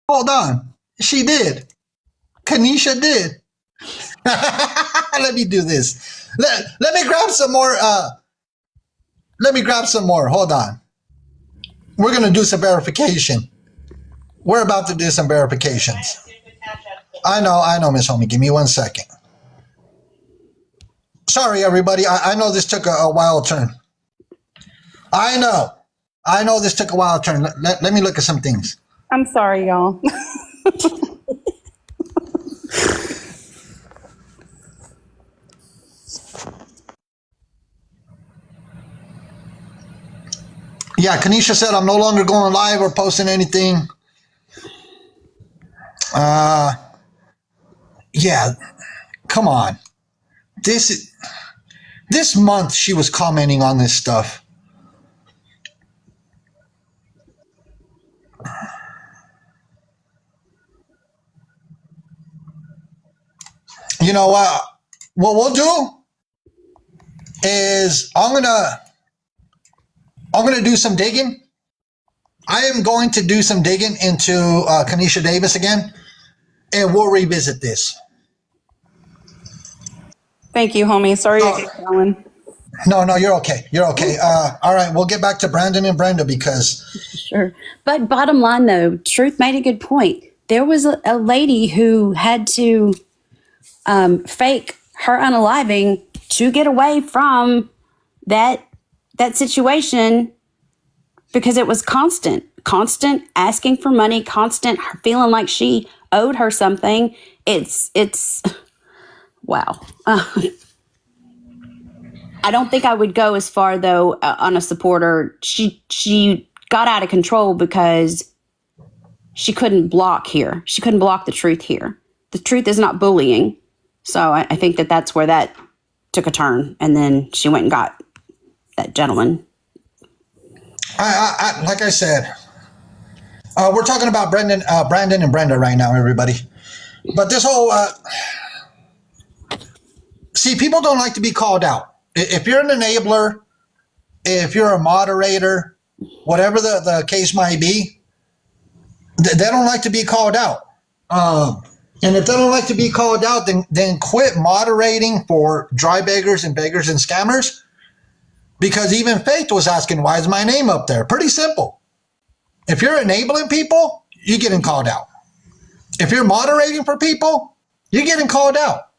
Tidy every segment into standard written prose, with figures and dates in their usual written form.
Hold on. She did. Kanisha did. Let me do this. Let me grab some more. Let me grab some more. Hold on. We're going to do some verification. We're about to do some verifications. I know, Miss Homie. Give me 1 second. Sorry, everybody. I know this took a wild turn. I know this took a wild turn. Let me look at some things. I'm sorry, y'all. Yeah, Kanisha said I'm no longer going live or posting anything. Yeah, come on. This month she was commenting on this stuff. You know what? What we'll do is I'm gonna do some digging. I am going to do some digging into Kanisha Davis again, and we'll revisit this. Thank you, homie. Sorry to get going. No, you're okay. You're okay. All right, we'll get back to Brandon and Brenda because... Sure. But bottom line, though, Truth made a good point. There was a lady who had to fake her unaliving to get away from that situation because it was constant asking for money, constant feeling like she owed her something. It's wow. I don't think I would go as far, though, on a supporter. She got out of control because she couldn't block here. She couldn't block the truth here. The truth is not bullying. So I think that's where that took a turn. And then she went and got that gentleman. I like I said, we're talking about Brandon and Brenda right now, everybody. But this whole... see, people don't like to be called out. If you're an enabler, if you're a moderator, whatever the case might be, they don't like to be called out. And if they don't like to be called out, then quit moderating for dry beggars and scammers. Because even Faith was asking, why is my name up there? Pretty simple. If you're enabling people, you're getting called out. If you're moderating for people, you're getting called out.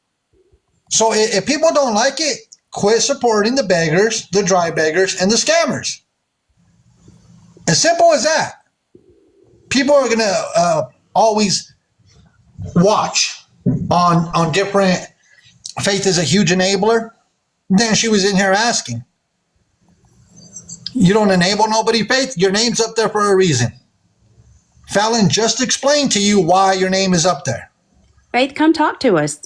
So if people don't like it, quit supporting the beggars, the dry beggars, and the scammers. As simple as that. People are going to always watch on different... Faith is a huge enabler. Then she was in here asking. You don't enable nobody, Faith? Your name's up there for a reason. Fallon just explained to you why your name is up there. Faith, come talk to us.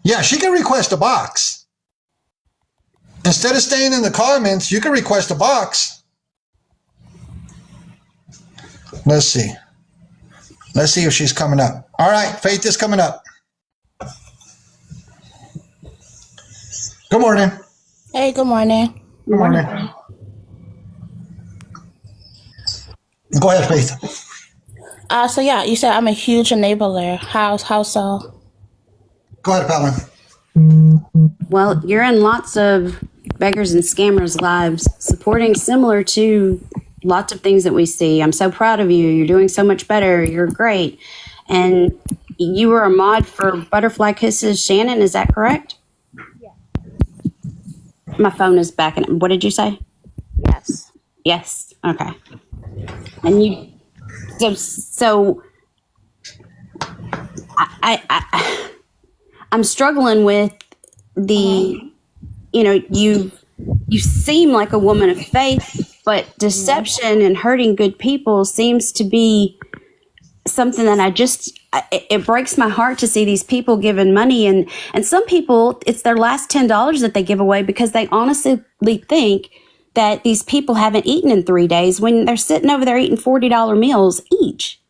Yeah, she can request a box. Instead of staying in the comments, you can request a box. Let's see. Let's see if she's coming up. All right, Faith is coming up. Good morning. Hey, good morning. Good morning. Go ahead, Faith. So yeah, you said I'm a huge enabler. How so? Go ahead, Fallon. Well, you're in lots of beggars and scammers' lives, supporting similar to lots of things that we see. I'm so proud of you. You're doing so much better. You're great. And you were a mod for Butterfly Kisses Shannon, is that correct? Yeah. My phone is back. What did you say? Yes. Yes. Okay. And you, so I'm struggling with the, you seem like a woman of faith, but deception and hurting good people seems to be something that it breaks my heart to see these people giving money. And some people, it's their last $10 that they give away because they honestly think that these people haven't eaten in 3 days when they're sitting over there eating $40 meals each.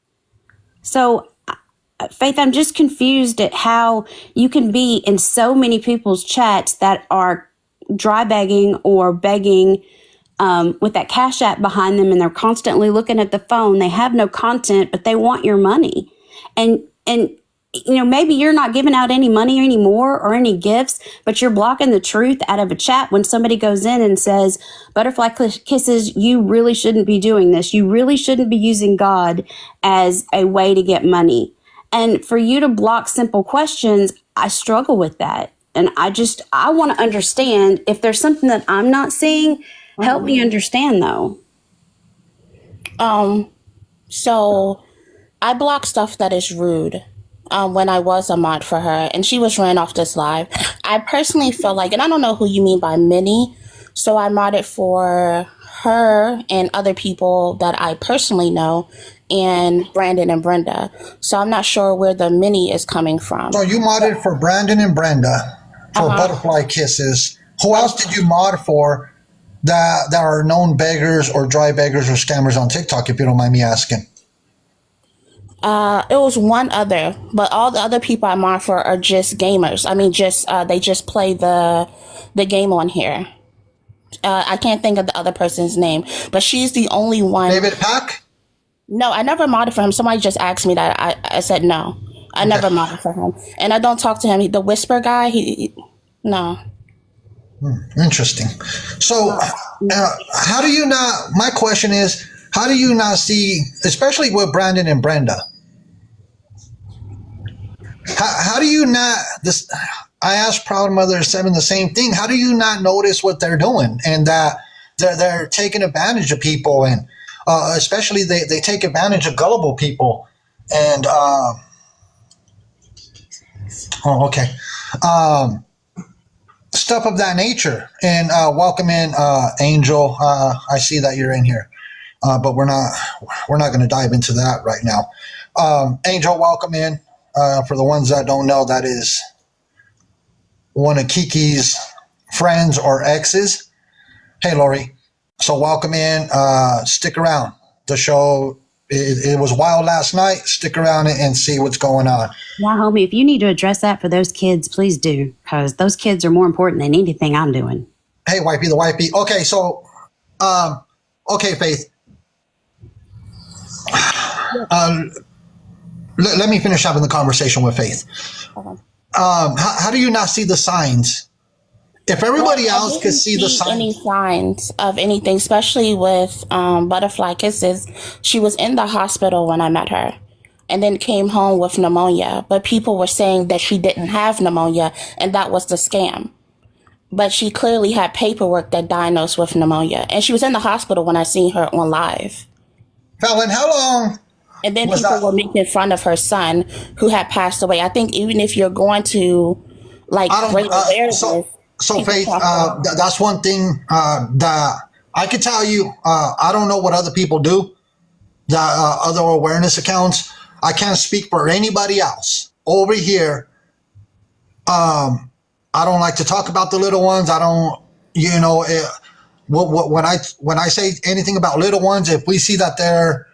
So, Faith, I'm just confused at how you can be in so many people's chats that are dry begging or begging with that Cash App behind them, and they're constantly looking at the phone. They have no content, but they want your money. And maybe you're not giving out any money anymore or any gifts, but you're blocking the truth out of a chat when somebody goes in and says, Butterfly Kisses, you really shouldn't be doing this. You really shouldn't be using God as a way to get money. And for you to block simple questions, I struggle with that. And I want to understand if there's something that I'm not seeing, help me understand though. So I block stuff that is rude. When I was a mod for her, and she was ran off this live. I personally feel like, and I don't know who you mean by many, so I modded for her and other people that I personally know, and Brandon and Brenda. So I'm not sure where the mini is coming from. So you modded for Brandon and Brenda for Butterfly Kisses. Who else did you mod for that are known beggars or dry beggars or scammers on TikTok, if you don't mind me asking? It was one other, but all the other people I mod for are just gamers. I mean, they just play the game on here. I can't think of the other person's name, but she's the only one. David Pack? No, I never modded for him. Somebody just asked me that. I said no. I never modded for him, and I don't talk to him. The Whisper guy. No. Interesting. So, how do you not? My question is, how do you not see, especially with Brandon and Brenda? How do you not? This I asked Proud Mother 7 the same thing. How do you not notice what they're doing, and that they're taking advantage of people, and especially they take advantage of gullible people, and stuff of that nature. And welcome in, Angel. I see that you're in here, but we're not going to dive into that right now. Angel, welcome in. For the ones that don't know, that is one of Kiki's friends or exes. Hey, Lori. So welcome in. Stick around. The show, it was wild last night. Stick around and see what's going on. Yeah, homie, if you need to address that for those kids, please do, because those kids are more important than anything I'm doing. Hey, Wifey, the Wifey. Okay, so, okay, Faith. Let me finish having the conversation with Faith. How do you not see the signs? If everybody else could see the signs. Any signs of anything, especially with Butterfly Kisses. She was in the hospital when I met her, and then came home with pneumonia. But people were saying that she didn't have pneumonia, and that was the scam. But she clearly had paperwork that diagnosed with pneumonia, and she was in the hospital when I seen her on live. Fallon, how long? And then people were making fun of her son, who had passed away. I think even if you're going to bring awareness. So Faith, that's one thing that I could tell you. I don't know what other people do, that other awareness accounts. I can't speak for anybody else over here. I don't like to talk about the little ones. I don't, when I say anything about little ones, if we see that they're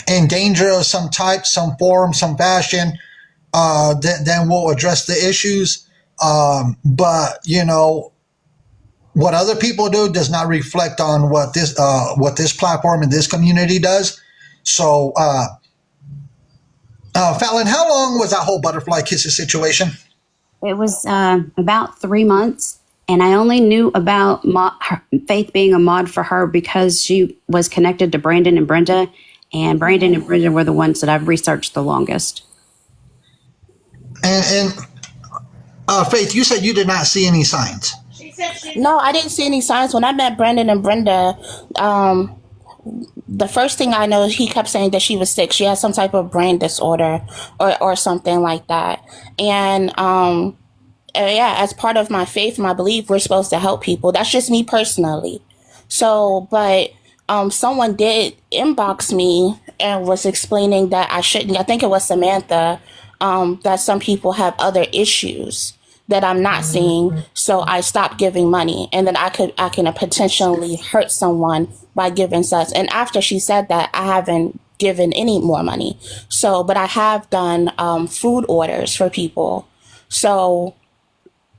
in danger of some type, some form, some fashion, then we'll address the issues. But what other people do does not reflect on what this platform and this community does. So, Fallon, how long was that whole Butterfly Kisses situation? It was about 3 months, and I only knew about Faith being a mod for her because she was connected to Brandon and Brenda, and Brandon and Brenda were the ones that I've researched the longest. And Faith, you said you did not see any signs. No, I didn't see any signs. When I met Brandon and Brenda, the first thing I know is he kept saying that she was sick. She had some type of brain disorder or something like that. And as part of my faith, my belief, we're supposed to help people. That's just me personally. So, but someone did inbox me and was explaining that I shouldn't. I think it was Samantha. That some people have other issues that I'm not seeing, so I stopped giving money, and then I can potentially hurt someone by giving such. And after she said that, I haven't given any more money. So, but I have done food orders for people. So,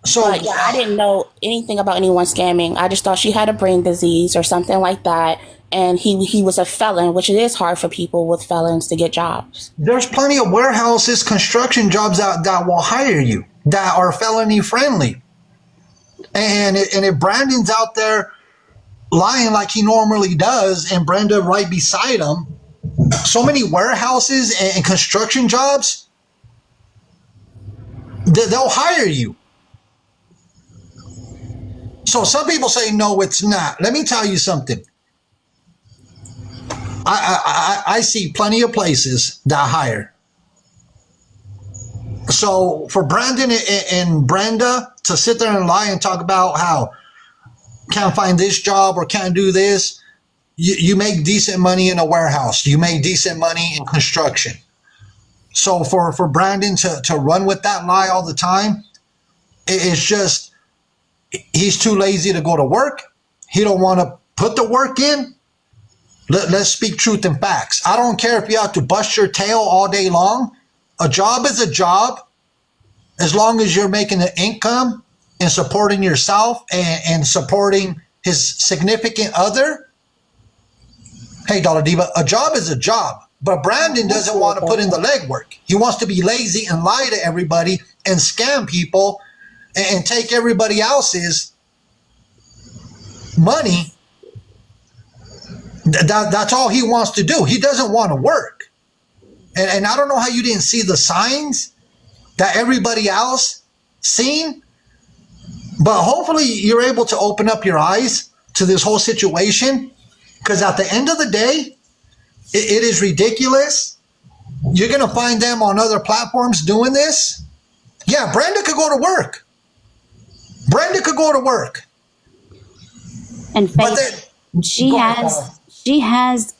So But yeah, I didn't know anything about anyone scamming. I just thought she had a brain disease or something like that. And he was a felon, which it is hard for people with felons to get jobs. there's plenty of warehouses, construction jobs that will hire you that are felony friendly. And if Brandon's out there lying like he normally does, and Brenda right beside him, so many warehouses and construction jobs, they'll hire you. So some people say no, it's not. Let me tell you something. I see plenty of places that hire. So for Brandon and Brenda to sit there and lie and talk about how can't find this job or can't do this, you make decent money in a warehouse. You make decent money in construction. So for Brandon to run with that lie all the time, it's just he's too lazy to go to work. He don't want to put the work in. Let's speak truth and facts. I don't care if you have to bust your tail all day long. A job is a job as long as you're making an income and supporting yourself and supporting his significant other. Hey, Dollar Diva, a job is a job. But Brandon doesn't want to put in the legwork. He wants to be lazy and lie to everybody and scam people and take everybody else's money. That's all he wants to do. He doesn't want to work. And I don't know how you didn't see the signs that everybody else seen. But hopefully you're able to open up your eyes to this whole situation. Because at the end of the day, it is ridiculous. You're going to find them on other platforms doing this. Yeah, Brenda could go to work. Brenda could go to work. And Faith, she has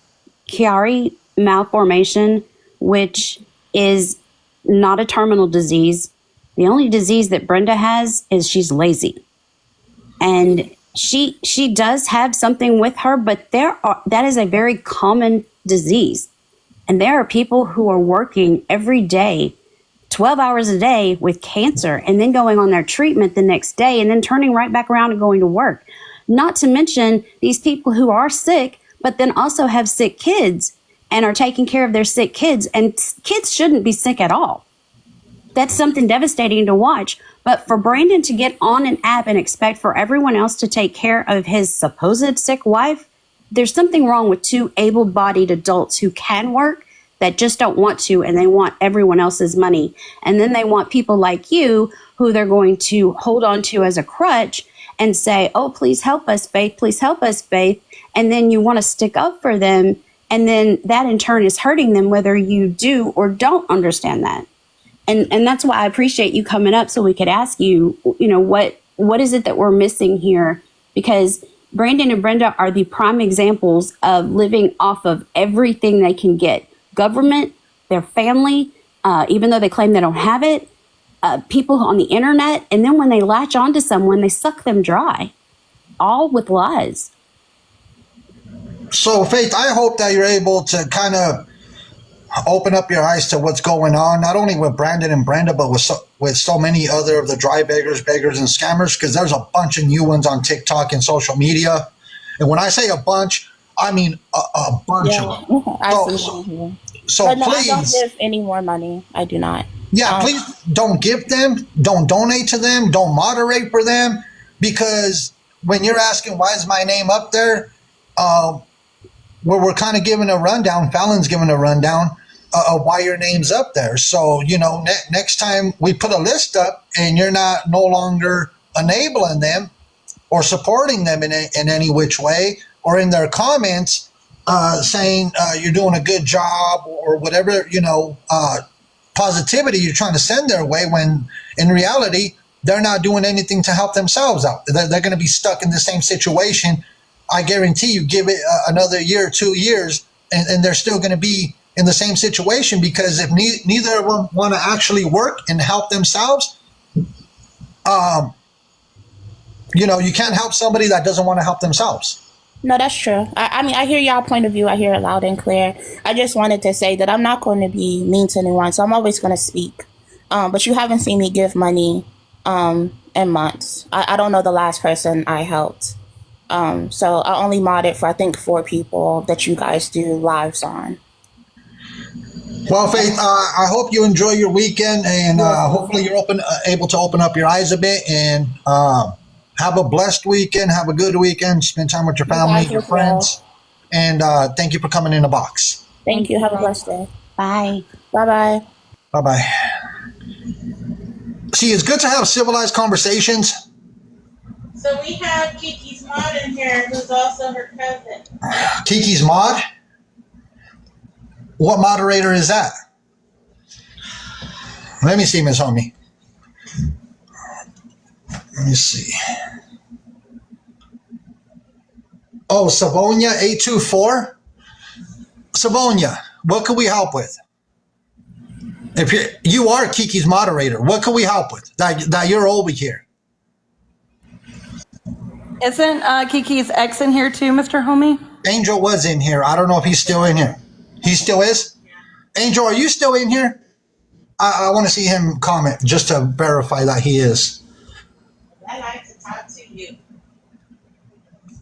Chiari malformation, which is not a terminal disease. The only disease that Brenda has is she's lazy. And she does have something with her, but that is a very common disease. And there are people who are working every day, 12 hours a day with cancer, and then going on their treatment the next day and then turning right back around and going to work. Not to mention these people who are sick, but then also have sick kids and are taking care of their sick kids. And kids shouldn't be sick at all. That's something devastating to watch. But for Brandon to get on an app and expect for everyone else to take care of his supposed sick wife, there's something wrong with two able-bodied adults who can work that just don't want to, and they want everyone else's money. And then they want people like you who they're going to hold on to as a crutch and say, oh, please help us, Faith. Please help us, Faith. And then you want to stick up for them. And then that in turn is hurting them, whether you do or don't understand that. And that's why I appreciate you coming up so we could ask you, what is it that we're missing here? Because Brandon and Brenda are the prime examples of living off of everything they can get. Government, their family, even though they claim they don't have it, people on the internet. And then when they latch onto someone, they suck them dry, all with lies. So, Faith, I hope that you're able to kind of open up your eyes to what's going on, not only with Brandon and Brenda, but with so many other of the dry beggars, and scammers, because there's a bunch of new ones on TikTok and social media. And when I say a bunch, I mean a bunch of them. So no, please, I don't give any more money. I do not. Yeah, please don't give them, don't donate to them, don't moderate for them, because when you're asking why is my name up there, we're kind of giving a rundown, Fallon's giving a rundown of why your name's up there. So, next time we put a list up and you're no longer enabling them or supporting them in any which way, or in their comments saying you're doing a good job or whatever, positivity you're trying to send their way, when in reality, they're not doing anything to help themselves out. They're going to be stuck in the same situation. I guarantee you, give it another year, 2 years, and they're still going to be in the same situation, because if neither of them want to actually work and help themselves, you can't help somebody that doesn't want to help themselves. No, that's true. I mean, I hear y'all point of view. I hear it loud and clear. I just wanted to say that I'm not going to be mean to anyone, so I'm always going to speak. But you haven't seen me give money in months. I don't know the last person I helped. So I only modded for I think 4 people that you guys do lives on. Well, Faith, I hope you enjoy your weekend, and hopefully you're able to open up your eyes a bit, and have a blessed weekend. Have a good weekend. Spend time with your family, your friends, and thank you for coming in the box. Thank you. Have a blessed day. Bye. Bye-bye. Bye-bye. See, it's good to have civilized conversations. So we have Kiki's Mod in here, who's also her cousin. Kiki's Mod? What moderator is that? Let me see, Miss Homie. Let me see. Oh, Savonia 824? Savonia, what can we help with? If you are Kiki's moderator, what can we help with? That you're over here. Isn't Kiki's ex in here too, Mr. Homie? Angel was in here. I don't know if he's still in here. He still is? Angel, are you still in here? I want to see him comment just to verify that he is. I like to talk to you.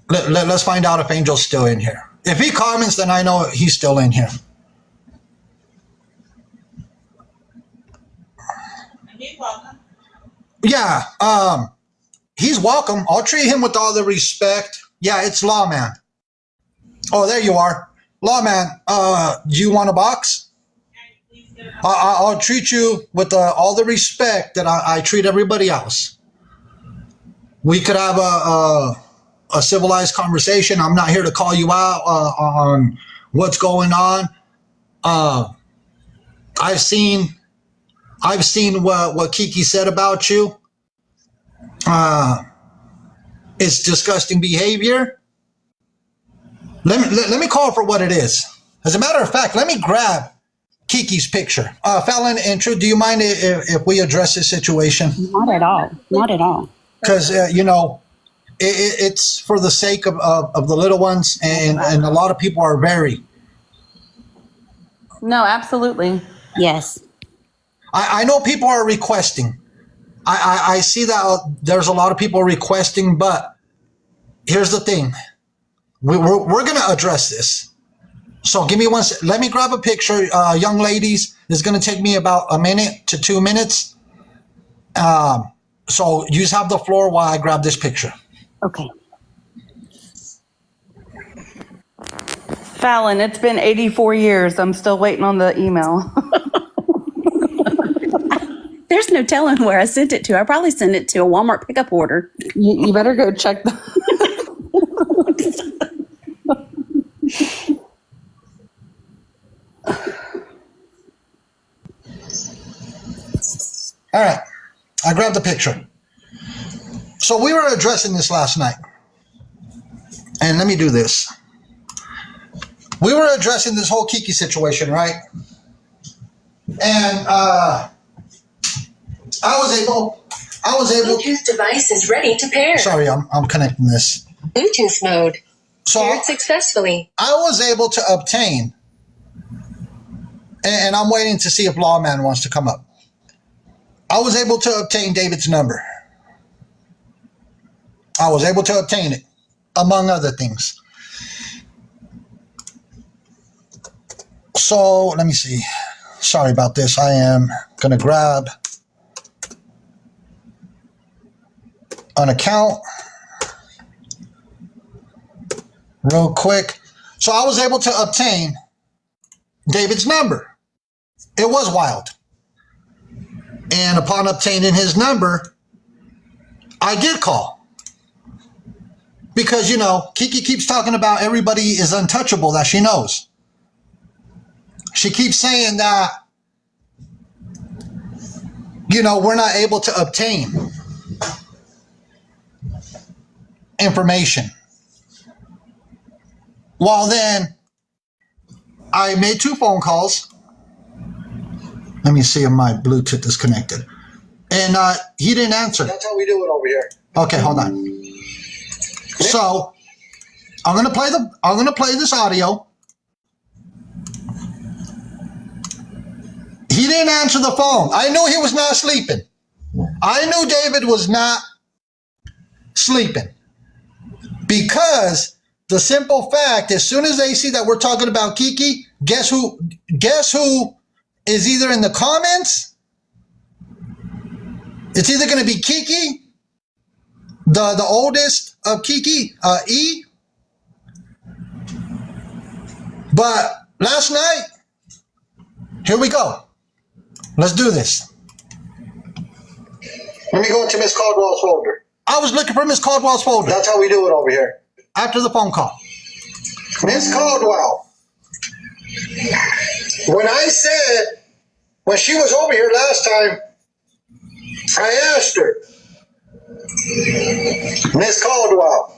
Let's find out if Angel's still in here. If he comments, then I know he's still in here. He's welcome. Yeah, he's welcome. I'll treat him with all the respect. Yeah, it's Lawman. Oh, there you are. Lawman, do you want a box? I'll treat you with all the respect that I treat everybody else. We could have a civilized conversation. I'm not here to call you out on what's going on. I've seen what Kiki said about you. It's disgusting behavior. Let me call it for what it is. As a matter of fact, let me grab Kiki's picture. Fallon and True, do you mind if we address this situation? Not at all. Not at all. Because, it's for the sake of the little ones, and a lot of people are very. No, absolutely. Yes. I know people are requesting. I see that there's a lot of people requesting, but here's the thing. We're going to address this. So give me one second. Let me grab a picture. Young ladies, it's going to take me about a minute to 2 minutes. So you just have the floor while I grab this picture. Okay. Fallon, it's been 84 years. I'm still waiting on the email. There's no telling where I sent it to. I probably sent it to a Walmart pickup order. You better go check the. All right. I grabbed the picture. So we were addressing this last night. And let me do this. We were addressing this whole Kiki situation, right? And I was able. Bluetooth device is ready to pair. Sorry, I'm connecting this. Bluetooth mode. So Paired successfully. I was able to obtain, and I'm waiting to see if Lawman wants to come up. I was able to obtain David's number. I was able to obtain it, among other things. So let me see. Sorry about this. I am going to grab an account real quick. So I was able to obtain David's number. It was wild. And upon obtaining his number, I did call. Because, Kiki keeps talking about everybody is untouchable that she knows. She keeps saying that, we're not able to obtain information. Well, then, I made 2 phone calls. Let me see if my Bluetooth is connected. And he didn't answer. That's how we do it over here. Okay, hold on. So I'm gonna play this audio. He didn't answer the phone. I knew he was not sleeping. I knew David was not sleeping because the simple fact, as soon as they see that we're talking about Kiki, guess who is either in the comments? It's either going to be Kiki, the oldest of Kiki, E. But last night, here we go. Let's do this. Let me go into Miss Caldwell's folder. I was looking for Miss Caldwell's folder That's how we do it over here. after the phone call. Miss Caldwell, when she was over here last time, I asked her, Miss Caldwell,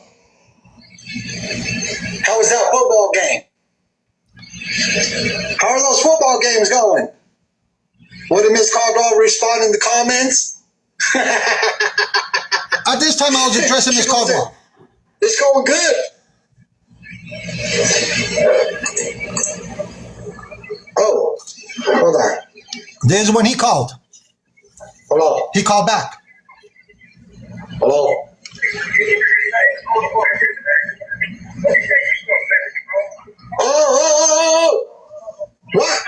how was that football game? How are those football games going? What did Miss Caldwell respond in the comments? At this time, I was addressing Miss Caldwell. It's going good. Oh, hold on. This is when he called. Hello. He called back. Hello. Oh. What?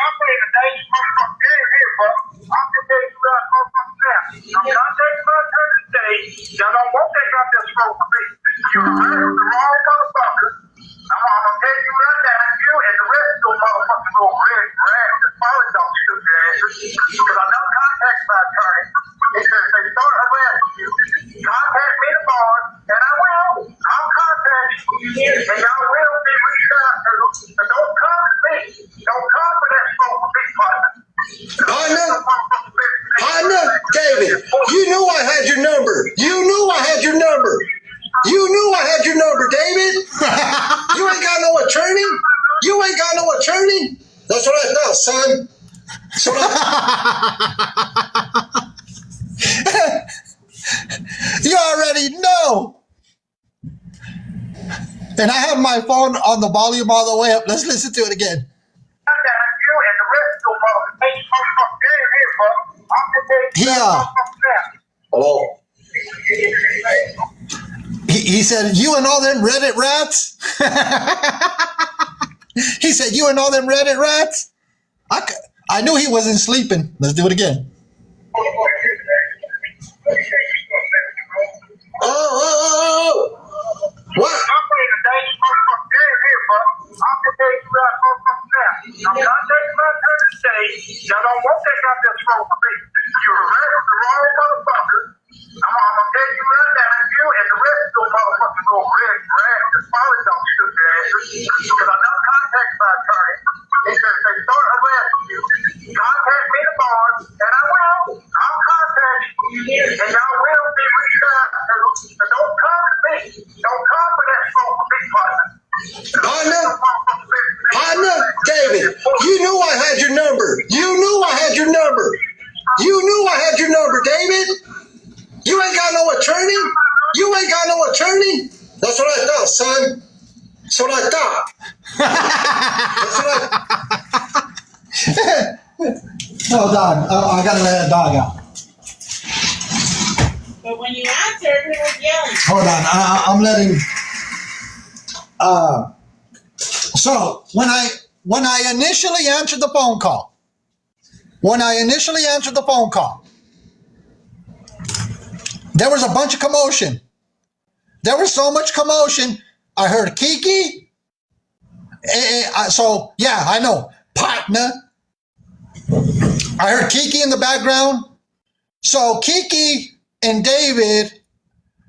Partner, David, you knew I had your number. You knew I had your number. You knew I had your number, David. You ain't got no attorney. You ain't got no attorney. That's what I thought, son. That's what I You already know. And I have my phone on the volume all the way up. Let's listen to it again. Hello. He said, you and all them Reddit rats? He said, you and all them Reddit rats? I knew he wasn't sleeping. Let's do it again. Oh. What? Partner, David, you knew I had your number. You knew I had your number. You knew I had your number, David. You ain't got no attorney. You ain't got no attorney. That's what I thought, son. That's what I thought. Hold on. I got to let that dog out. But when you answered, he was yelling. Hold on. I'm letting... So when I initially answered the phone call, there was a bunch of commotion. There was so much commotion. I heard Kiki. So yeah, I know, partner. I heard Kiki in the background. So Kiki and David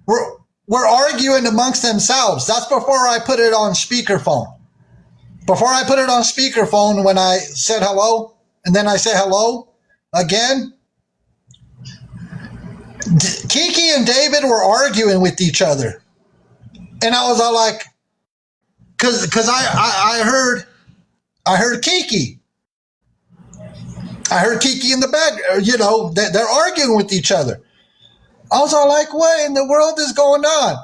were arguing amongst themselves. That's before I put it on speakerphone. Before I put it on speakerphone, when I said hello, and then I said hello again, Kiki and David were arguing with each other. And I was all like, because I heard Kiki. I heard Kiki in the back, they're arguing with each other. I was all like, what in the world is going on?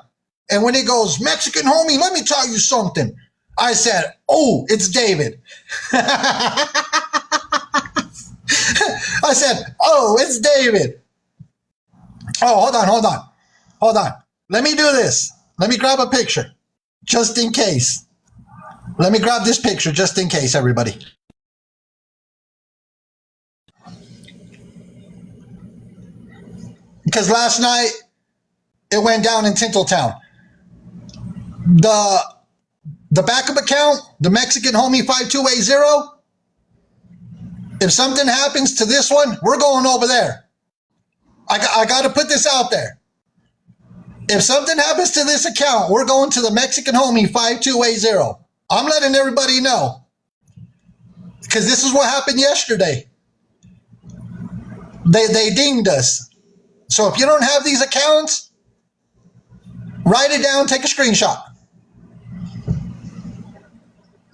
And when he goes, Mexican homie, let me tell you something. I said, oh, it's David. I said, oh, it's David. Oh, hold on. Let me do this. Let me grab a picture, just in case. Let me grab this picture, just in case, everybody. Because last night, it went down in Tinseltown. The backup account, the Mexican Homie 5280, if something happens to this one, we're going over there. I got to put this out there. If something happens to this account, we're going to the Mexican Homie 5280. I'm letting everybody know. Because this is what happened yesterday. They dinged us. So if you don't have these accounts, write it down, take a screenshot.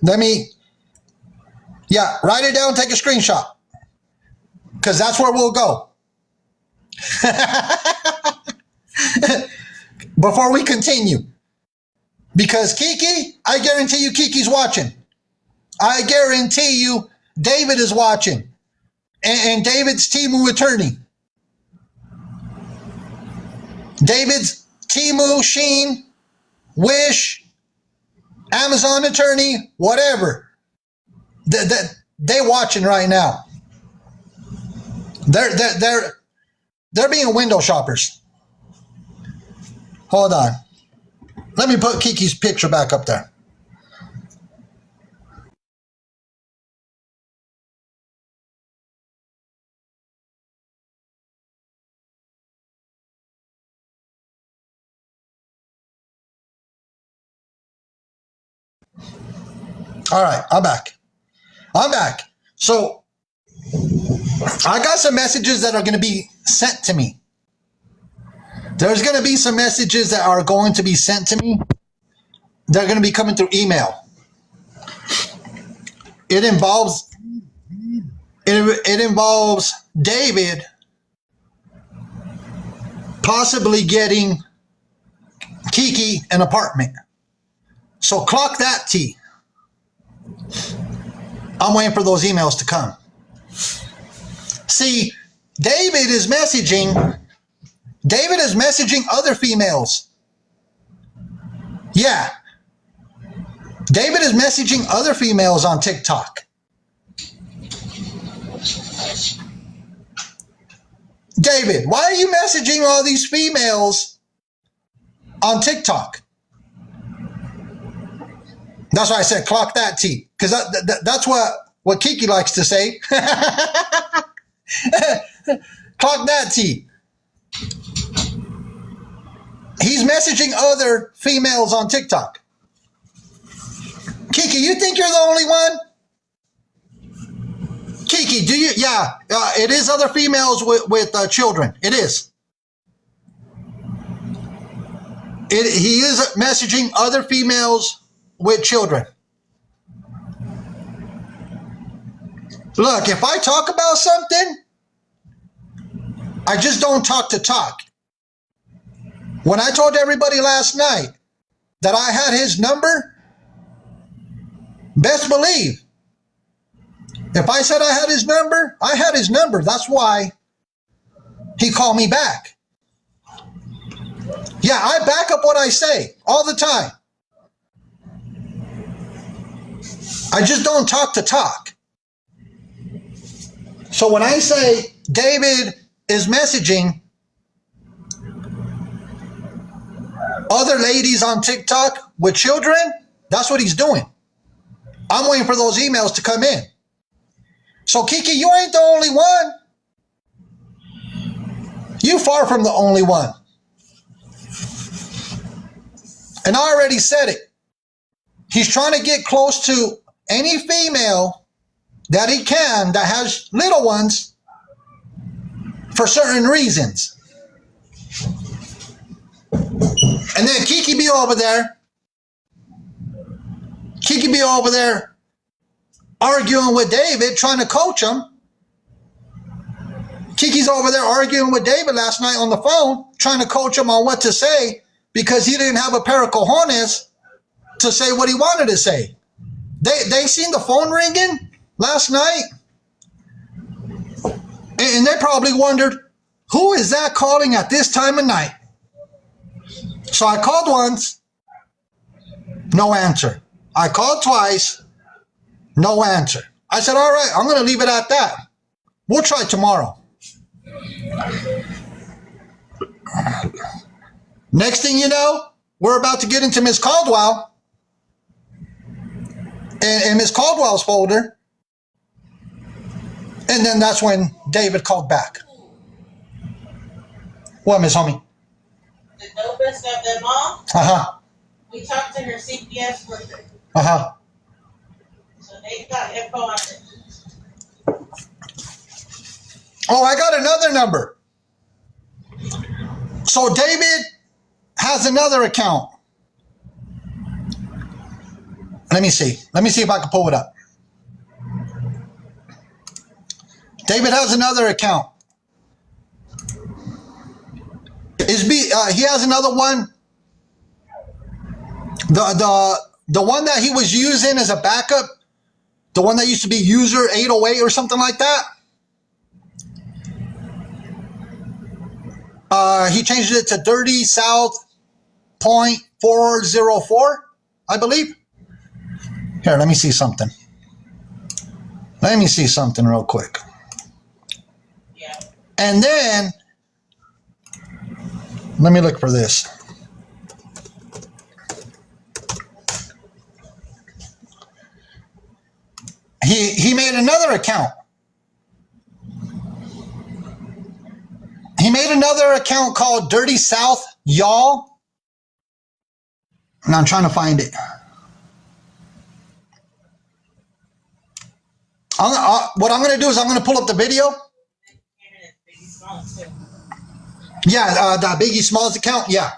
Write it down, take a screenshot. Because that's where we'll go. Before we continue. Because Kiki, I guarantee you Kiki's watching. I guarantee you David is watching. And David's Temu attorney. David's Temu, Sheen, Wish, Amazon attorney, whatever. They watching right now. They're being window shoppers. Hold on. Let me put Kiki's picture back up there. All right, I'm back. So I got some messages that are going to be sent to me. There's going to be some messages that are going to be sent to me. They're going to be coming through email. It involves David possibly getting Kiki an apartment. So clock that T. I'm waiting for those emails to come. See, David is messaging other females. Yeah. David is messaging other females on TikTok. David, why are you messaging all these females on TikTok? That's why I said clock that T, because that's what Kiki likes to say. Clock that T. He's messaging other females on TikTok. Kiki, you think you're the only one? Kiki, do you? Yeah, it is other females with children. It is. He is messaging other females with children. Look, if I talk about something, I just don't talk to talk. When I told everybody last night that I had his number, best believe, if I said I had his number, I had his number. That's why he called me back. Yeah, I back up what I say all the time. I just don't talk to talk. So when I say David is messaging other ladies on TikTok with children, that's what he's doing. I'm waiting for those emails to come in. So Kiki, you ain't the only one. You far from the only one. And I already said it. He's trying to get close to any female that he can that has little ones for certain reasons. And then Kiki be over there arguing with David, trying to coach him. Kiki's over there arguing with David last night on the phone, trying to coach him on what to say because he didn't have a pair of cojones to say what he wanted to say. They seen the phone ringing last night, and they probably wondered, Who is that calling at this time of night? So I called once, no answer. I called twice, no answer. I said, all right, I'm going to leave it at that. We'll try tomorrow. Next thing you know, we're about to get into Miss Caldwell and Miss Caldwell's folder. And then that's when David called back. What, Miss Homie? The dopest of them all. Uh-huh. We talked to her CPS worker. Uh-huh. So they got info on it. Oh, I got another number. So David has another account. Let me see. Let me see if I can pull it up. David has another account. He has another one. The one that he was using as a backup, the one that used to be user 808 or something like that. He changed it to Dirty South .404, I believe. Here, let me see something. Let me see something real quick. Yeah. And then, let me look for this. He made another account. He made another account called Dirty South Y'all. And I'm trying to find it. What I'm going to do is I'm going to pull up the video. Yeah, the Biggie Smalls account. Yeah.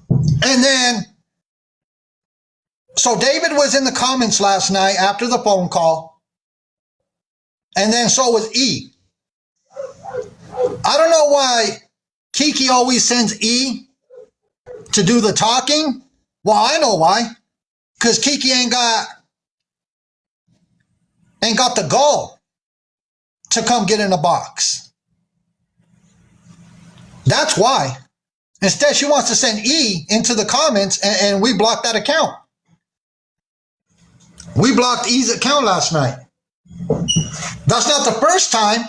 And then, so David was in the comments last night after the phone call. And then so was E. I don't know why Kiki always sends E to do the talking. Well, I know why. Because Kiki ain't got the gall to come get in a box. That's why. Instead, she wants to send E into the comments, and we blocked that account. We blocked E's account last night. That's not the first time.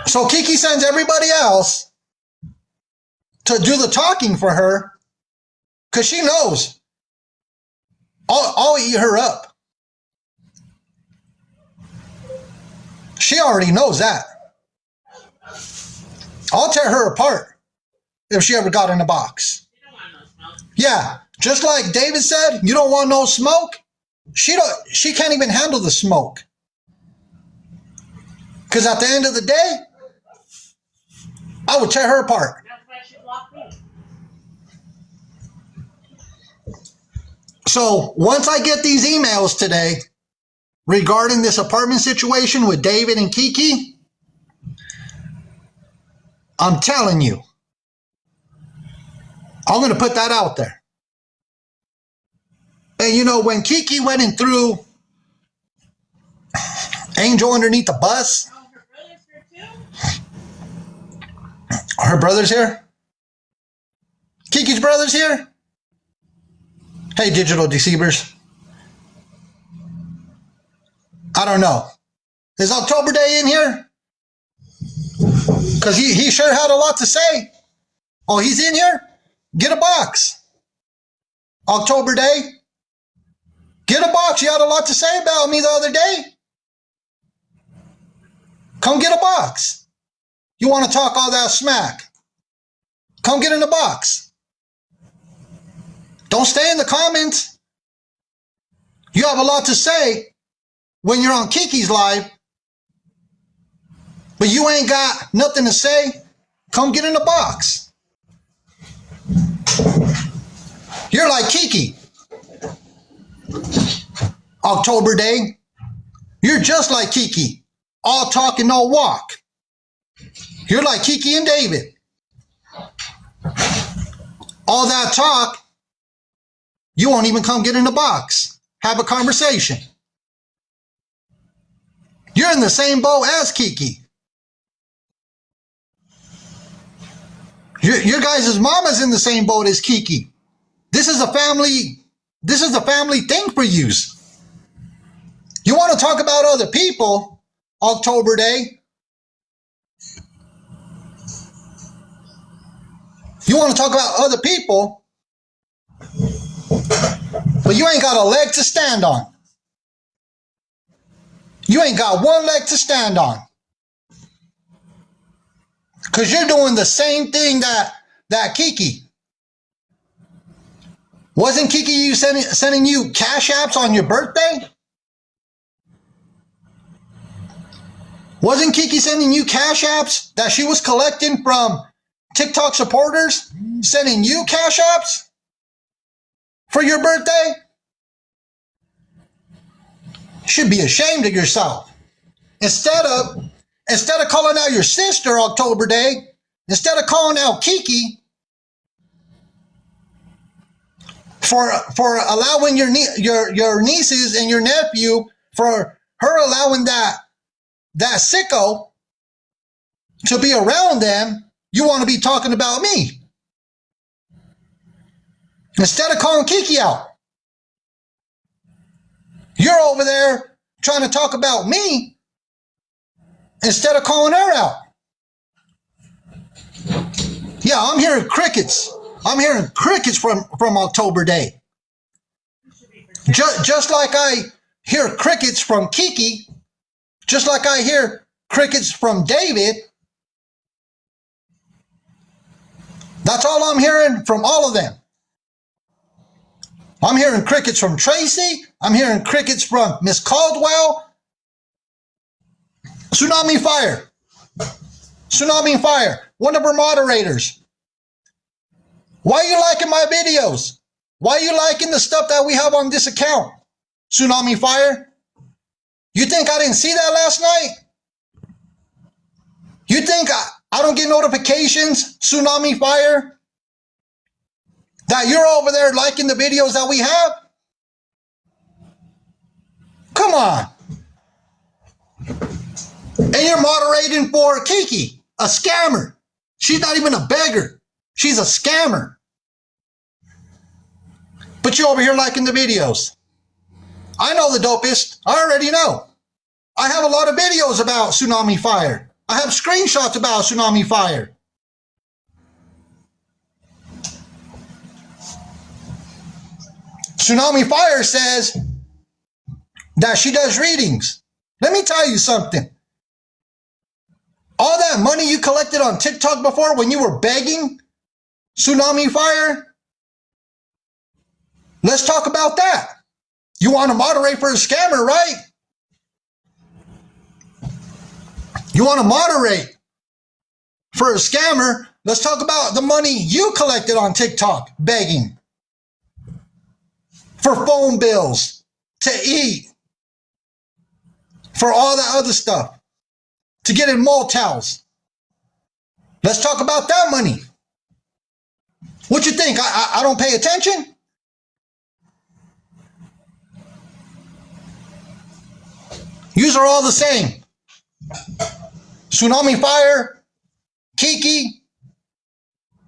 So Kiki sends everybody else to do the talking for her because she knows I'll eat her up. She already knows that. I'll tear her apart if she ever got in a box. Yeah, just like David said, you don't want no smoke. She can't even handle the smoke. Because at the end of the day, I would tear her apart. That's why she blocked me. So once I get these emails today regarding this apartment situation with David and Kiki, I'm telling you, I'm going to put that out there. And you know, when Kiki went and threw Angel underneath the bus, Oh, her brother's here too? her brother's here? Kiki's brother's here? Hey, digital deceivers. I don't know. Is October Day in here? Because he sure had a lot to say. Oh, he's in here? Get a box. October Day. Get a box. You had a lot to say about me the other day. Come get a box. You want to talk all that smack? Come get in the box. Don't stay in the comments. You have a lot to say when you're on Kiki's live, but you ain't got nothing to say. Come get in the box. You're like Kiki. October Day. You're just like Kiki. All talk and no walk. You're like Kiki and David. All that talk, you won't even come get in the box. Have a conversation. You're in the same boat as Kiki. Your guys' mama's in the same boat as Kiki. This is a family thing for you. You want to talk about other people, October Day? You want to talk about other people, but you ain't got a leg to stand on. You ain't got one leg to stand on. Because you're doing the same thing that Kiki. Wasn't Kiki you sending you cash apps on your birthday? Wasn't Kiki sending you cash apps that she was collecting from TikTok supporters? Sending you cash apps for your birthday? You should be ashamed of yourself. Instead of calling out your sister October Day, instead of calling out Kiki for allowing your nieces and your nephew, for her allowing that sicko to be around them, you want to be talking about me. Instead of calling Kiki out, you're over there trying to talk about me instead of calling her out. Yeah, I'm hearing crickets. I'm hearing crickets from October Day. Just like I hear crickets from Kiki, just like I hear crickets from David. That's all I'm hearing from all of them. I'm hearing crickets from Tracy. I'm hearing crickets from Miss Caldwell. Tsunami Fire. Tsunami Fire. One of her moderators. Why are you liking my videos? Why are you liking the stuff that we have on this account? Tsunami Fire. You think I didn't see that last night? You think I don't get notifications, Tsunami Fire, that you're over there liking the videos that we have? Come on. And you're moderating for Kiki, a scammer. She's not even a beggar. She's a scammer. But you're over here liking the videos. I know the dopest. I already know. I have a lot of videos about Tsunami Fire. I have screenshots about Tsunami Fire. Tsunami Fire says that she does readings. Let me tell you something. All that money you collected on TikTok before when you were begging, Tsunami Fire, let's talk about that. You want to moderate for a scammer, right? You want to moderate for a scammer? Let's talk about the money you collected on TikTok begging for phone bills, to eat, for all that other stuff, to get in motels. Let's talk about that money. What you think? I don't pay attention? Yous are all the same. Tsunami Fire, Kiki,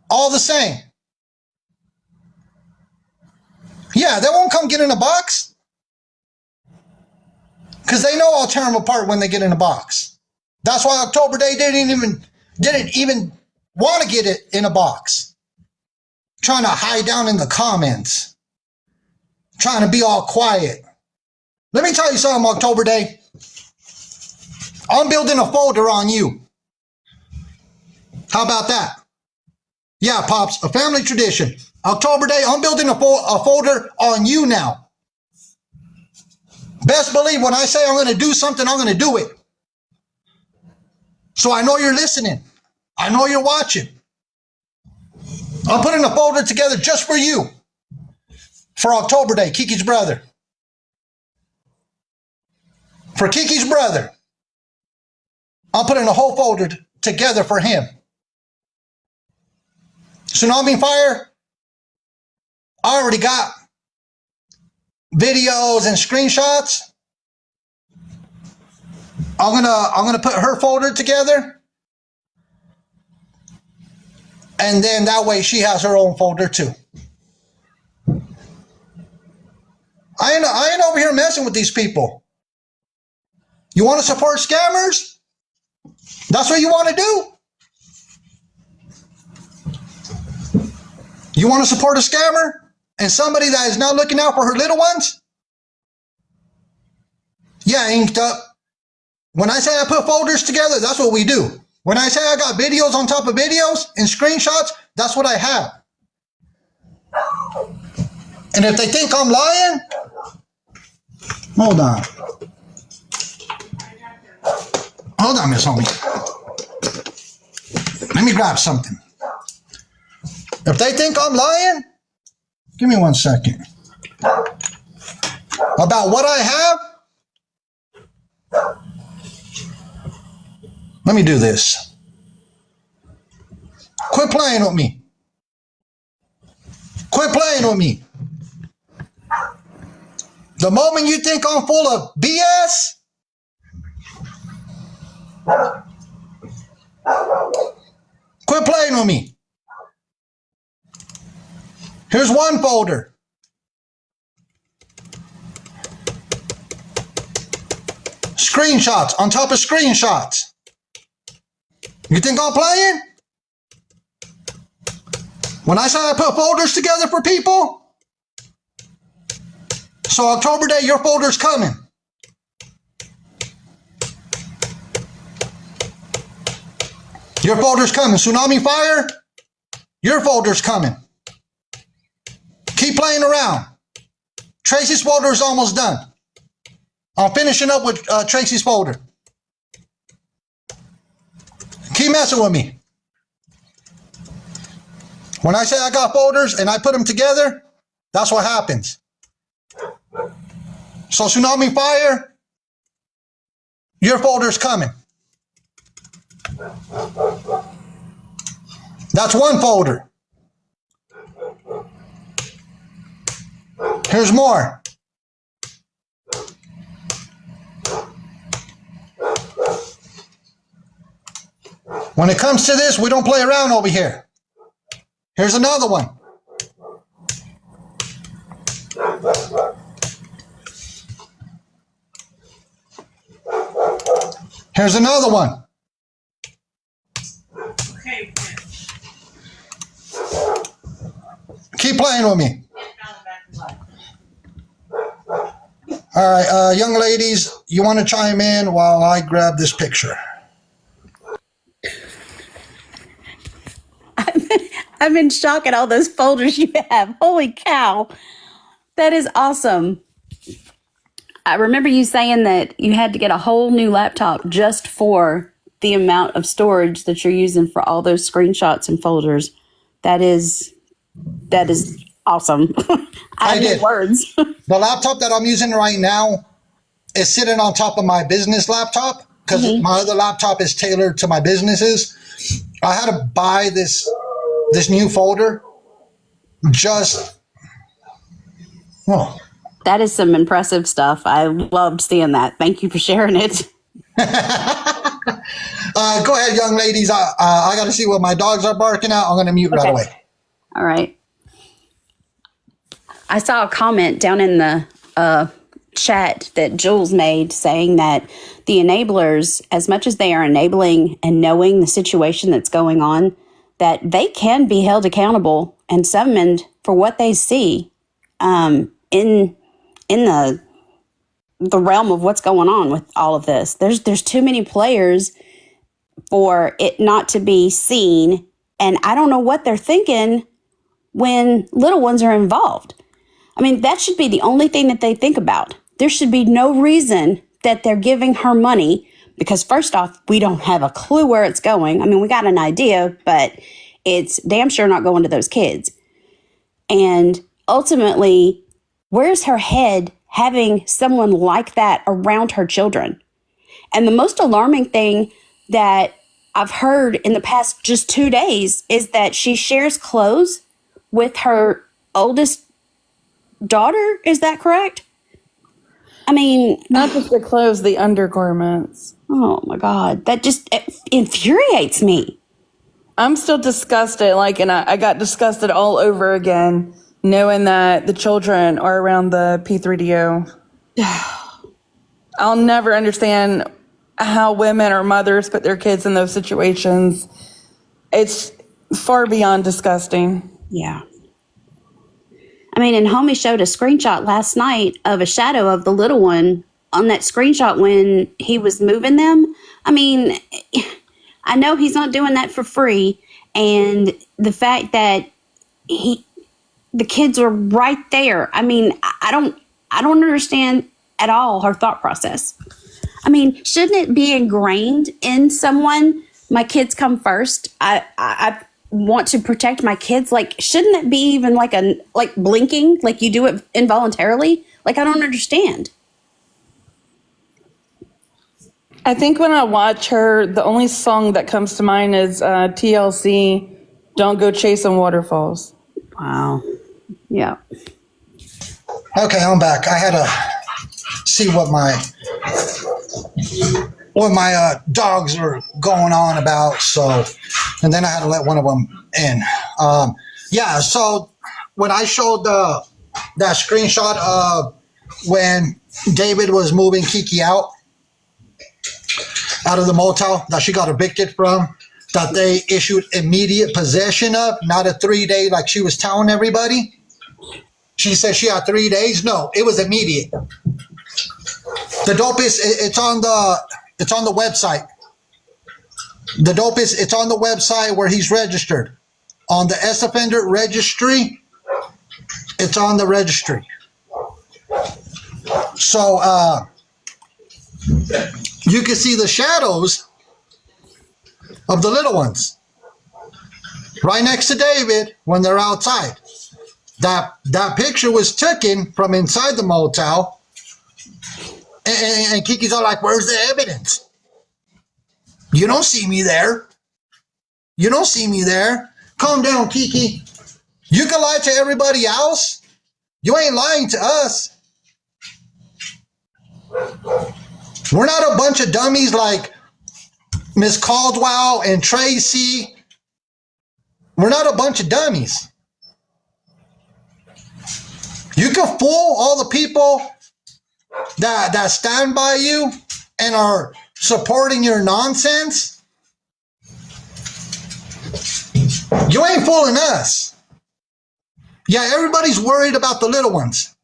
all the same. Yeah, they won't come get in a box. Because they know I'll tear them apart when they get in a box. That's why October Day didn't even want to get it in a box. Trying to hide down in the comments. Trying to be all quiet. Let me tell you something, October Day. I'm building a folder on you. How about that? Yeah, Pops, a family tradition. October Day, I'm building a folder on you now. Best believe when I say I'm going to do something, I'm going to do it. So I know you're listening. I know you're watching. I'm putting a folder together just for you. For October Day, Kiki's brother. For Kiki's brother. I'm putting a whole folder together for him. Tsunami Fire, I already got videos and screenshots I'm gonna put her folder together, and then that way she has her own folder too. I ain't over here messing with these people. You want to support scammers? That's what you want to do? You want to support a scammer and somebody that is not looking out for her little ones? Yeah, inked up. When I say I put folders together, that's what we do. When I say I got videos on top of videos and screenshots, that's what I have. And if they think I'm lying, hold on. Hold on, Miss Homie. Let me grab something. If they think I'm lying, give me 1 second. About what I have, let me do this. Quit playing with me. Quit playing with me. The moment you think I'm full of BS, quit playing with me. Here's one folder. Screenshots on top of screenshots. You think I'm playing? When I say I put folders together for people, so October Day, your folder's coming. Your folder's coming. Tsunami Fire, your folder's coming. Keep playing around. Tracy's folder is almost done. I'm finishing up with Tracy's folder. Keep messing with me. When I say I got folders and I put them together, that's what happens. So Tsunami Fire, your folder's coming. That's one folder. Here's more. When it comes to this, we don't play around over here. Here's another one. Here's another one. Okay. Keep playing with me. All right, young ladies, you want to chime in while I grab this picture? I'm in shock at all those folders you have. Holy cow. That is awesome. I remember you saying that you had to get a whole new laptop just for the amount of storage that you're using for all those screenshots and folders. That is awesome. I have no words. The laptop that I'm using right now is sitting on top of my business laptop because my other laptop is tailored to my businesses. I had to buy this new folder just, That is some impressive stuff. I loved seeing that. Thank you for sharing it. Go ahead, young ladies. I got to see what my dogs are barking at. I'm going to mute right away. All right. I saw a comment down in the chat that Jules made saying that the enablers, as much as they are enabling and knowing the situation that's going on, that they can be held accountable and summoned for what they see in the realm of what's going on with all of this. There's too many players for it not to be seen, and I don't know what they're thinking when little ones are involved. I mean, that should be the only thing that they think about. There should be no reason that they're giving her money because, first off, we don't have a clue where it's going. I mean, we got an idea, but it's damn sure not going to those kids. And ultimately, where's her head having someone like that around her children? And the most alarming thing that I've heard in the past just 2 days is that she shares clothes with her oldest daughter. Is that correct? I mean, Not just the clothes, the undergarments. oh my God, that just infuriates me. I'm still disgusted, and I got disgusted all over again, knowing that the children are around the P3DO. I'll never understand how women or mothers put their kids in those situations. It's far beyond disgusting. Yeah. I mean, and homie showed a screenshot last night of a shadow of the little one on that screenshot when he was moving them. I mean, I know he's not doing that for free. And the fact that the kids were right there. I mean, I don't understand at all her thought process. I mean, shouldn't it be ingrained in someone? My kids come first. I want to protect my kids. Like, shouldn't it be even like blinking, like you do it involuntarily? Like, I don't understand. I think when I watch her, the only song that comes to mind is TLC, Don't Go Chasing Waterfalls. Wow. Yeah. Okay, I'm back. I had to see what my dogs were going on about. So, and then I had to let one of them in. Yeah. So when I showed that screenshot of when David was moving Kiki out of the motel that she got evicted from, that they issued immediate possession of, not a 3-day like she was telling everybody. She said she had 3 days. No, it was immediate. The dope is it's on the website. The dope is it's on the website where he's registered. On the S offender registry, it's on the registry. So you can see the shadows of the little ones right next to David when they're outside. That picture was taken from inside the motel, and Kiki's all like, "Where's the evidence? You don't see me there. You don't see me there. Calm down, Kiki. You can lie to everybody else. You ain't lying to us. We're not a bunch of dummies like Miss Caldwell and Tracy. We're not a bunch of dummies. You can fool all the people that stand by you and are supporting your nonsense. You ain't fooling us. Yeah, everybody's worried about the little ones.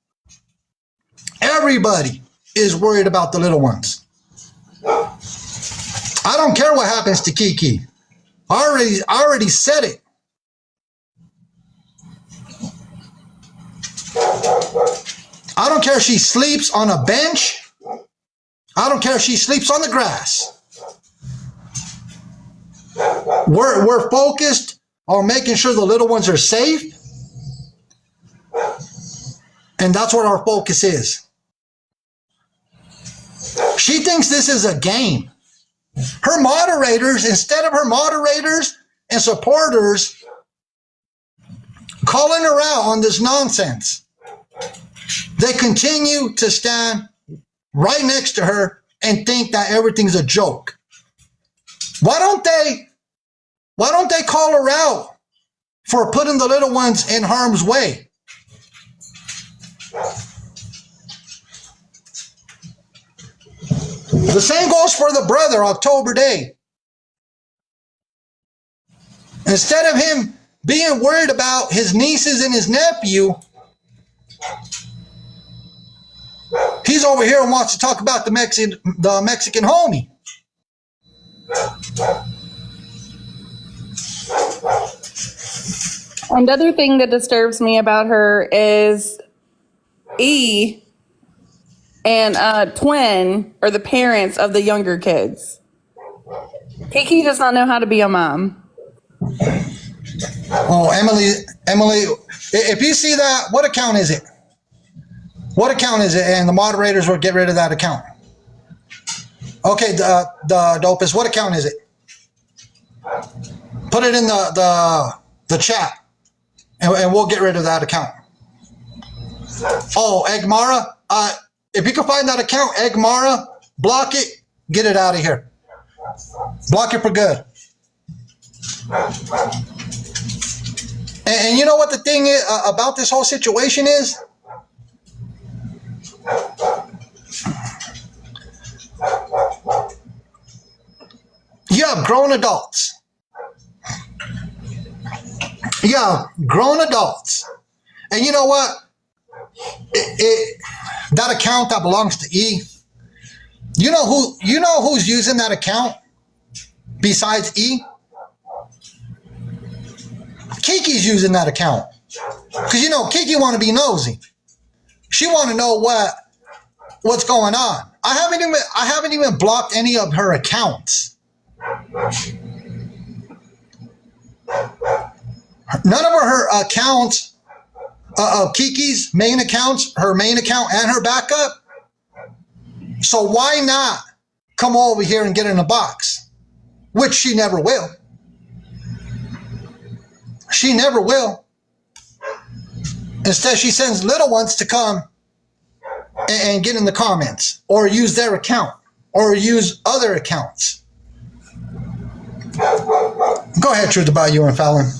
Everybody is worried about the little ones. I don't care what happens to Kiki. I already said it. I don't care if she sleeps on a bench. I don't care if she sleeps on the grass. We're focused on making sure the little ones are safe. And that's what our focus is. She thinks this is a game. Her moderators, instead of her moderators and supporters calling her out on this nonsense, they continue to stand right next to her and think that everything's a joke. Why don't they call her out for putting the little ones in harm's way? The same goes for the brother, October Day. Instead of him being worried about his nieces and his nephew, he's over here and wants to talk about the Mexican homie. Another thing that disturbs me about her is E and Twin are the parents of the younger kids. Kiki does not know how to be a mom. Oh, Emily, if you see that, what account is it? What account is it? And the moderators will get rid of that account. Okay, the dopest, what account is it? Put it in the chat, and we'll get rid of that account. Oh, Egmara, If you can find that account, Egg Mara, block it, get it out of here. Block it for good. And you know what the thing is about this whole situation is? You have grown adults. Yeah, grown adults. And you know what? That account that belongs to E, you know who's using that account besides E? Kiki's using that account. Because you know Kiki want to be nosy. She want to know what's going on. I haven't even blocked any of her accounts. None of her accounts, of Kiki's main accounts, her main account and her backup. So why not come over here and get in a box? Which she never will. She never will. Instead, she sends little ones to come and get in the comments or use their account or use other accounts. Go ahead, Truth About You and Fallon.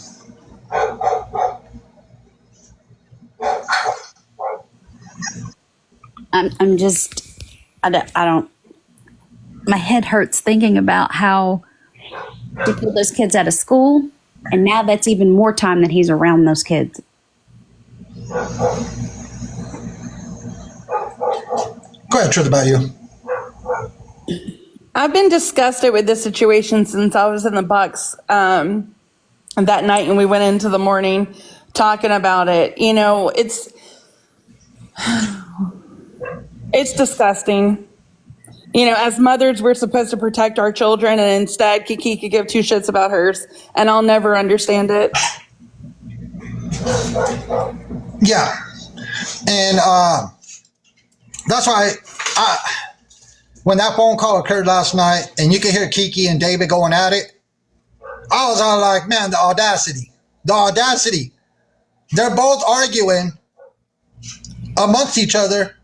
I'm just, I don't, my head hurts thinking about how he pulled those kids out of school, and now that's even more time that he's around those kids. Go ahead, Truth About You. I've been disgusted with this situation since I was in the Bucks that night, and we went into the morning talking about it. You know, it's disgusting. You know, as mothers, we're supposed to protect our children, and instead Kiki could give two shits about hers, and I'll never understand it. Yeah. And that's why when that phone call occurred last night and you could hear Kiki and David going at it, I was all like, man, the audacity. They're both arguing amongst each other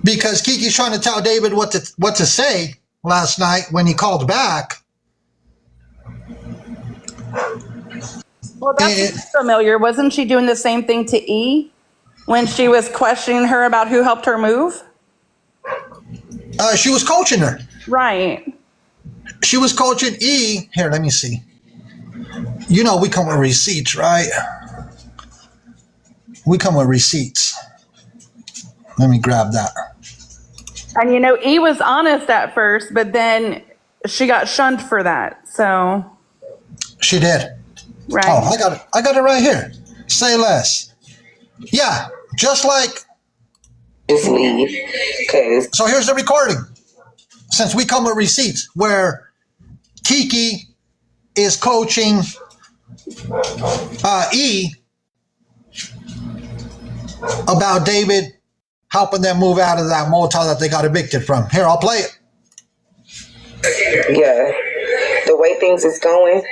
because Kiki's trying to tell David what to say last night when he called back. Well, that's familiar. Wasn't she doing the same thing to E when she was questioning her about who helped her move? She was coaching her. Right. She was coaching E. Here, let me see. You know, we come with receipts, right? We come with receipts. Let me grab that. And you know, E was honest at first, but then she got shunned for that. So She did. right. Oh, I got it right here. Say less. Yeah, just like. Just leave. Cause So here's the recording. Since we come with receipts, where Kiki is coaching E about David helping them move out of that motel that they got evicted from. Here, I'll play it. yeah, the way things is going,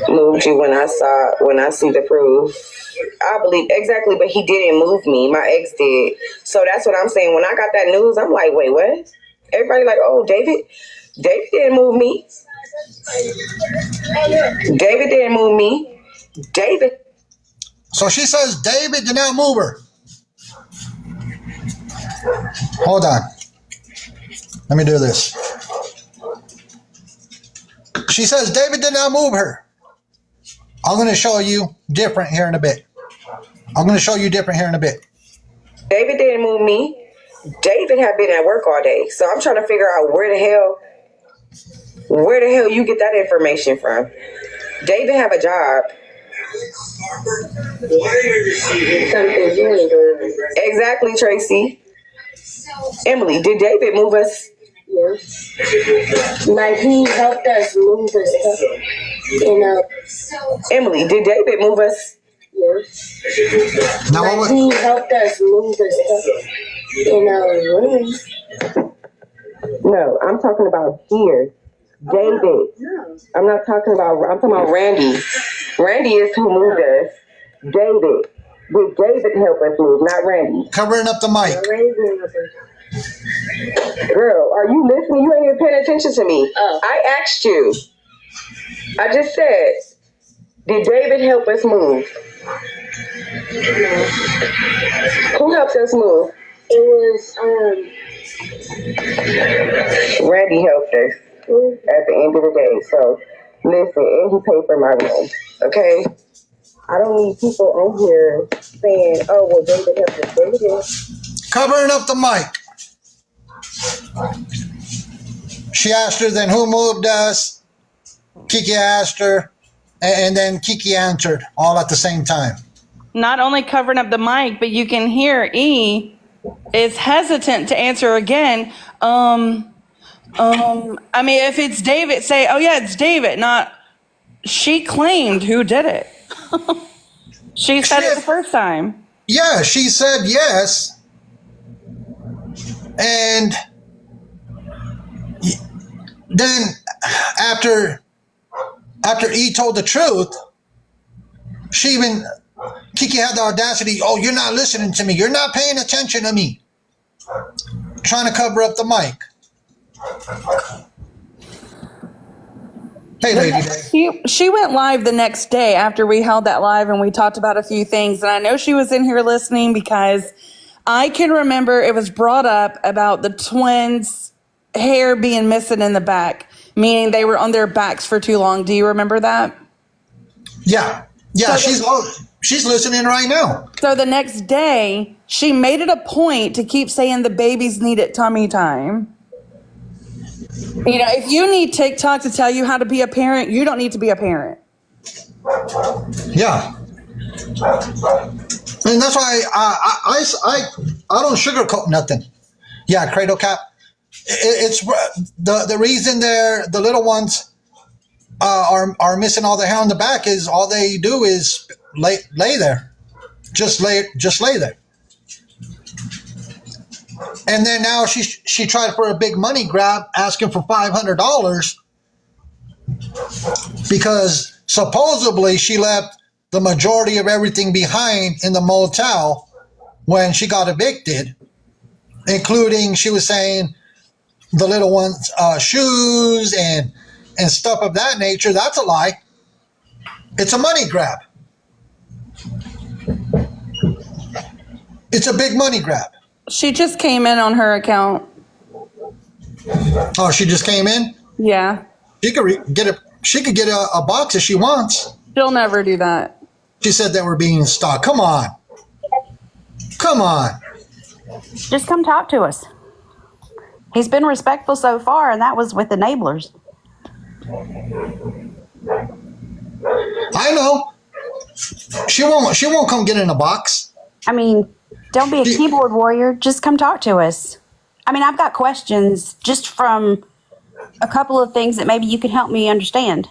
moved you when I see the proof. I believe exactly, but he didn't move me. My ex did. So that's what I'm saying. When I got that news, I'm like, wait, what? Everybody like, oh, David didn't move me. David didn't move me. David. So she says David did not move her. Hold on. Let me do this. She says David did not move her. I'm going to show you different here in a bit. David didn't move me. David had been at work all day. So I'm trying to figure out where the hell you get that information from. David have a job. Exactly, Tracy. Emily, did David move us? Yes. Like he helped us move the stuff. You know. Emily, did David move us? Yes. Now, Like he helped us move the stuff in our room. No, I'm talking about here. David. I'm talking about Randy. Randy is who moved us. David. Did David help us move, not Randy? Covering up the mic. Girl, are you listening? You ain't even paying attention to me. I asked you. I just said, did David help us move? Who helped us move? It was Randy helped us at the end of the day. So, listen, and he paid for my room, okay? I don't need people on here saying, oh, well, David helped us. David did. Covering up the mic. She asked her, then who moved us? Kiki asked her, and then Kiki answered all at the same time. Not only covering up the mic, but you can hear E is hesitant to answer again. I mean, if it's David, say, oh yeah, it's David, not she claimed who did it. She said it the first time. Yeah, she said yes. And then after E told the truth, Kiki had the audacity, oh, you're not listening to me. You're not paying attention to me. Trying to cover up the mic. Hey, Lady Day. She went live the next day after we held that live and we talked about a few things. And I know she was in here listening because I can remember it was brought up about the twins' hair being missing in the back, meaning they were on their backs for too long. Do you remember that? Yeah. Yeah, she's listening right now. So the next day, she made it a point to keep saying the babies needed tummy time. You know, if you need TikTok to tell you how to be a parent, you don't need to be a parent. Yeah. And that's why I don't sugarcoat nothing. Yeah, Cradle Cap. It's the reason the little ones are missing all the hair on the back is all they do is lay there, just lay there. And then now she tried for a big money grab, asking for $500 because supposedly she left the majority of everything behind in the motel when she got evicted, including, she was saying, the little one's shoes and stuff of that nature. That's a lie. It's a money grab. It's a big money grab. She just came in on her account. Oh, she just came in? Yeah. She could get a box if she wants. She'll never do that. She said that we're being stalked. Come on. Just come talk to us. He's been respectful so far, and that was with enablers. I know. She won't come get in a box. I mean, don't be a keyboard warrior. Just come talk to us. I mean, I've got questions just from a couple of things that maybe you can help me understand.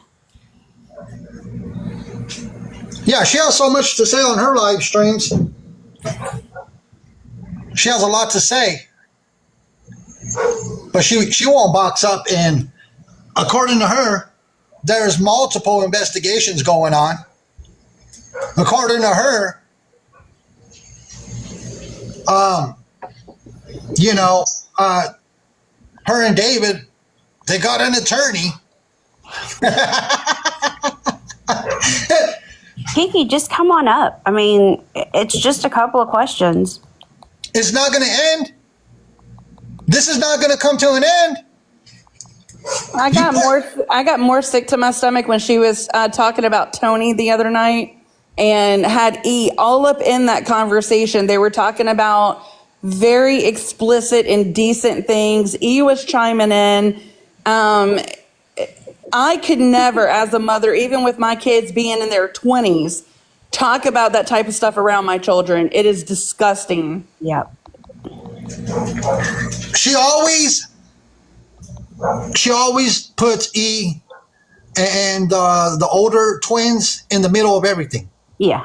Yeah, she has so much to say on her live streams. She has a lot to say. But she won't box up, and according to her, there's multiple investigations going on. According to her, her and David, they got an attorney. Kiki, just come on up. I mean, it's just a couple of questions. It's not going to end. This is not going to come to an end. I got more sick to my stomach when she was talking about Tony the other night and had E all up in that conversation. They were talking about very explicit, indecent things. E was chiming in. I could never, as a mother, even with my kids being in their 20s, talk about that type of stuff around my children. It is disgusting. Yep. She always puts E and the older twins in the middle of everything. Yeah.